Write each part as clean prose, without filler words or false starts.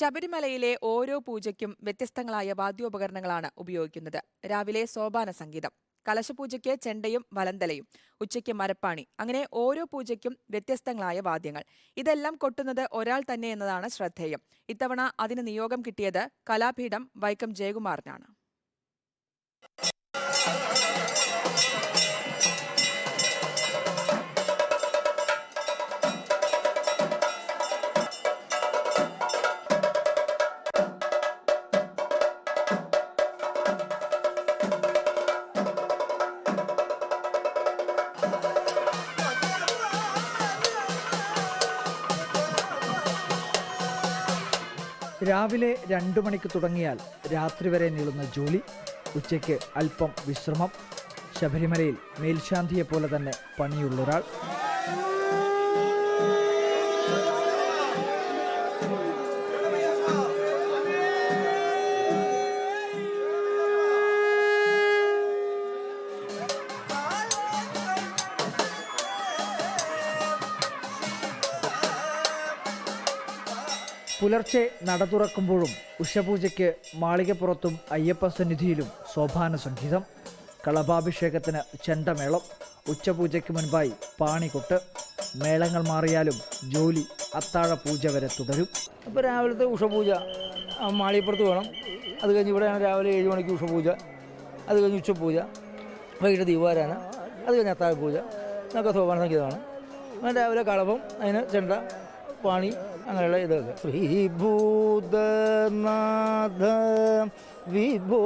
ശബരിമലയിലെ ഓരോ പൂജയ്ക്കും വ്യത്യസ്തങ്ങളായ വാദ്യോപകരണങ്ങളാണ് ഉപയോഗിക്കുന്നത്. രാവിലെ സോപാന സംഗീതം, കലശപൂജയ്ക്ക് ചെണ്ടയും വലന്തലയും, ഉച്ചയ്ക്ക് മരപ്പാണി, അങ്ങനെ ഓരോ പൂജയ്ക്കും വ്യത്യസ്തങ്ങളായ വാദ്യങ്ങൾ. ഇതെല്ലാം കൊട്ടുന്നത് ഒരാൾ തന്നെ എന്നതാണ് ശ്രദ്ധേയം. ഇത്തവണ അതിന് നിയോഗം കിട്ടിയത് കലാപീഠം വൈക്കം ജയകുമാറിനാണ്. രാവിലെ 2 മണിക്ക് തുടങ്ങിയാൽ രാത്രി വരെ നീളുന്ന ജോലി, ഉച്ചയ്ക്ക് അല്പം വിശ്രമം. ശബരിമലയിൽ മേൽശാന്തിയെപ്പോലെ തന്നെ പണിയുള്ളൊരാൾ. പുലർച്ചെ നട തുറക്കുമ്പോഴും ഉഷപൂജയ്ക്ക് മാളികപ്പുറത്തും അയ്യപ്പ സന്നിധിയിലും സോപാന സംഗീതം, കളഭാഭിഷേകത്തിന് ചെണ്ടമേളം, ഉച്ചപൂജയ്ക്ക് മുൻപായി പാണികൊട്ട്. മേളങ്ങൾ മാറിയാലും ജോലി അത്താഴ പൂജ വരെ തുടരും. അപ്പോൾ രാവിലത്തെ ഉഷപൂജ മാളികപ്പുറത്ത് വേണം. അത് കഴിഞ്ഞ് ഇവിടെയാണ് രാവിലെ 7 മണിക്ക് ഉഷപൂജ. അത് കഴിഞ്ഞ് ഉച്ചപൂജ, വൈകിട്ട് ദീപാരാധന, അത് കഴിഞ്ഞ് അത്താഴ പൂജ, എന്നൊക്കെ സോപാന സംഗീതമാണ്. അങ്ങനെ രാവിലെ കളഭം, അതിന് ചെണ്ട, പാണി, അങ്ങനെയുള്ള ഇതൊക്കെ. ശ്രീഭൂതനാഥ വിഭോ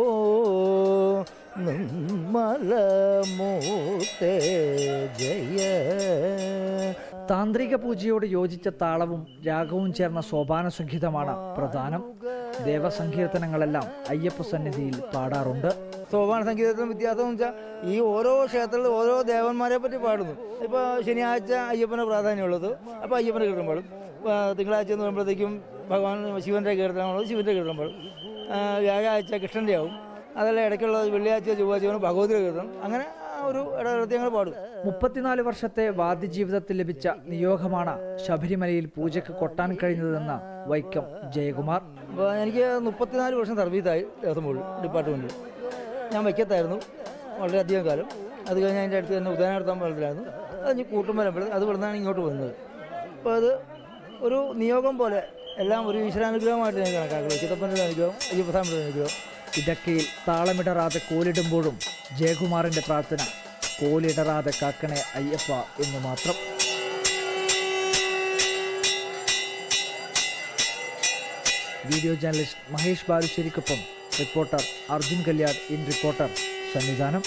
നിർമ്മലമൂർത്തേ ജയ. താന്ത്രിക പൂജയോട് യോജിച്ച താളവും രാഗവും ചേർന്ന സോപാന സംഗീതമാണ് പ്രധാനം. ദേവസങ്കീർത്തനങ്ങളെല്ലാം അയ്യപ്പ സന്നിധിയിൽ പാടാറുണ്ട്. സോപാന സംഗീതത്തിന് വ്യത്യാസം എന്ന് വെച്ചാൽ ഈ ഓരോ ക്ഷേത്രത്തിൽ ഓരോ ദേവന്മാരെ പറ്റി പാടുന്നു. ഇപ്പോൾ ശനിയാഴ്ച അയ്യപ്പന് പ്രാധാന്യമുള്ളത്, അപ്പോൾ അയ്യപ്പൻ്റെ കീർത്തനം പാടും. തിങ്കളാഴ്ച എന്ന് പറയുമ്പോഴത്തേക്കും ഭഗവാൻ ശിവൻ്റെ കീർത്തനമുള്ളത് ശിവൻ്റെ കീർത്തനം പാടും. വ്യാഴാഴ്ച കൃഷ്ണൻ്റെ ആവും. അതല്ല ഇടയ്ക്കുള്ള വെള്ളിയാഴ്ച ചൊവ്വാഴ്ച ഭഗവതിയുടെ കീർത്തനം. അങ്ങനെ ഒരു ഇടവൃത്യങ്ങൾ പാടും. 34 വർഷത്തെ വാദ്യജീവിതത്തിൽ ലഭിച്ച നിയോഗമാണ് ശബരിമലയിൽ പൂജയ്ക്ക് കൊട്ടാൻ കഴിഞ്ഞതെന്ന് വൈക്കം ജയകുമാർ. അപ്പോൾ എനിക്ക് 34 വർഷം സർവീസായി ദേവസ്വം ബോർഡ് ഡിപ്പാർട്ട്മെൻറ്റിൽ. ഞാൻ വയ്ക്കത്തായിരുന്നു വളരെയധികം കാലം. അത് കഴിഞ്ഞ് അതിൻ്റെ അടുത്ത് തന്നെ ഉദയനാർത്താൻ പാലത്തിലായിരുന്നു. അത് കഴിഞ്ഞ് കൂട്ടുമലമ്പലം, അത് ഇവിടുന്നാണ് ഇങ്ങോട്ട് വന്നത്. അപ്പോൾ അത് ഒരു നിയോഗം പോലെ എല്ലാം ഒരു ഈശ്വരാനുഗ്രഹമായിട്ട് ഞാൻ കണക്കാക്കുന്നത്. ചിത്തപ്പൻ്റെ അനുഗ്രഹം, അയ്യപ്പസ്വാമിയുടെ അനുഗ്രഹം. ഇടയ്ക്കയിൽ താളമിടറാതെ കോലിടുമ്പോഴും ജയകുമാറിന്റെ പ്രാർത്ഥന കോലിടറാതെ കാക്കണേ അയ്യപ്പ എന്ന് മാത്രം. വീഡിയോ ജേർണലിസ്റ്റ് മഹേഷ് ബാലുശ്ശേരിക്കൊപ്പം reporter Arjun Kalyad. In reporter സംവിധാനം